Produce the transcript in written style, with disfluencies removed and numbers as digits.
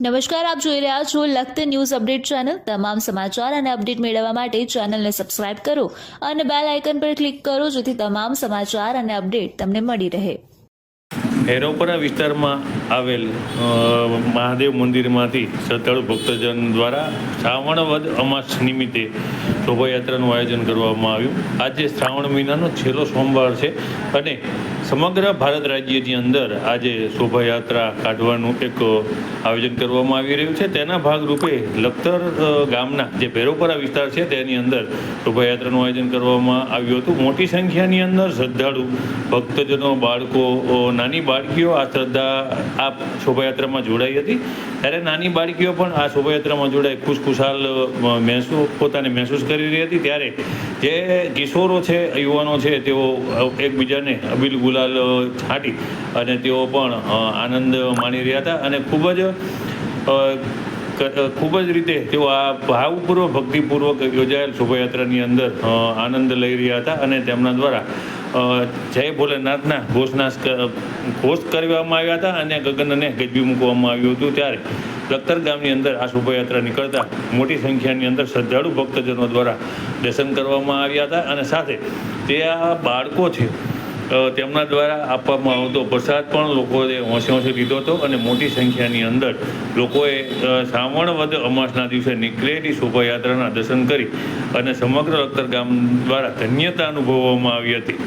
નમસ્કાર, આપ જોઈ રહ્યા છો લખત ન્યૂઝ અપડેટ ચેનલ। તમામ સમાચાર અને અપડેટ મેળવવા માટે ચેનલને સબસ્ક્રાઇબ કરો અને બેલ આઇકન પર ક્લિક કરો જેથી તમામ સમાચાર અને અપડેટ તમને મળી રહે। હેરોપરા વિસ્તારમાં આવેલ મહાદેવ મંદિરમાંથી શ્રદ્ધાળુ ભક્તજન દ્વારા શ્રાવણ વદ અમાસ નિમિત્તે શોભાયાત્રાનું આયોજન કરવામાં આવ્યું। આજે શ્રાવણ મહિનાનો છેલ્લો સોમવાર છે અને સમગ્ર ભારત રાજ્યની અંદર આજે શોભાયાત્રા કાઢવાનું એક આયોજન કરવામાં આવી રહ્યું છે। તેના ભાગરૂપે લખતર ગામના જે ભેરોપરા વિસ્તાર છે તેની અંદર શોભાયાત્રાનું આયોજન કરવામાં આવ્યું હતું। મોટી સંખ્યાની અંદર શ્રદ્ધાળુ ભક્તજનો, બાળકો, નાની બાળકીઓ આ શોભાયાત્રામાં જોડાઈ હતી। ત્યારે નાની બાળકીઓ પણ આ શોભાયાત્રામાં જોડાઈ ખુશખુશાલ પોતાને મહેસૂસ કરી રહી હતી। ત્યારે જે કિશોરો છે, યુવાનો છે, તેઓ એકબીજાને અબીલ ગુલાલ છાંટી અને તેઓ પણ આનંદ માણી રહ્યા હતા અને ખૂબ જ રીતે તેઓ આ ભાવપૂર્વક, ભક્તિપૂર્વક યોજાયેલ શોભાયાત્રાની અંદર આનંદ લઈ રહ્યા હતા અને તેમના દ્વારા જય ભોલેનાથના ઘોષ કરવામાં આવ્યા હતા અને ગગનને ગજવી મૂકવામાં આવ્યું હતું। ત્યારે લખતર ગામની અંદર આ શોભાયાત્રા નીકળતા મોટી સંખ્યાની અંદર શ્રદ્ધાળુ ભક્તજનો દ્વારા દર્શન કરવામાં આવ્યા હતા અને સાથે તે આ બાળકો છે તેમના દ્વારા આપવામાં આવતો પ્રસાદ પણ લોકોએ હોંશે લીધો હતો અને મોટી સંખ્યાની અંદર લોકોએ શ્રાવણ વદ અમાસના દિવસે નીકળેલી શોભાયાત્રાના દર્શન કરી અને સમગ્ર લખતર ગામ દ્વારા ધન્યતા અનુભવવામાં આવી હતી।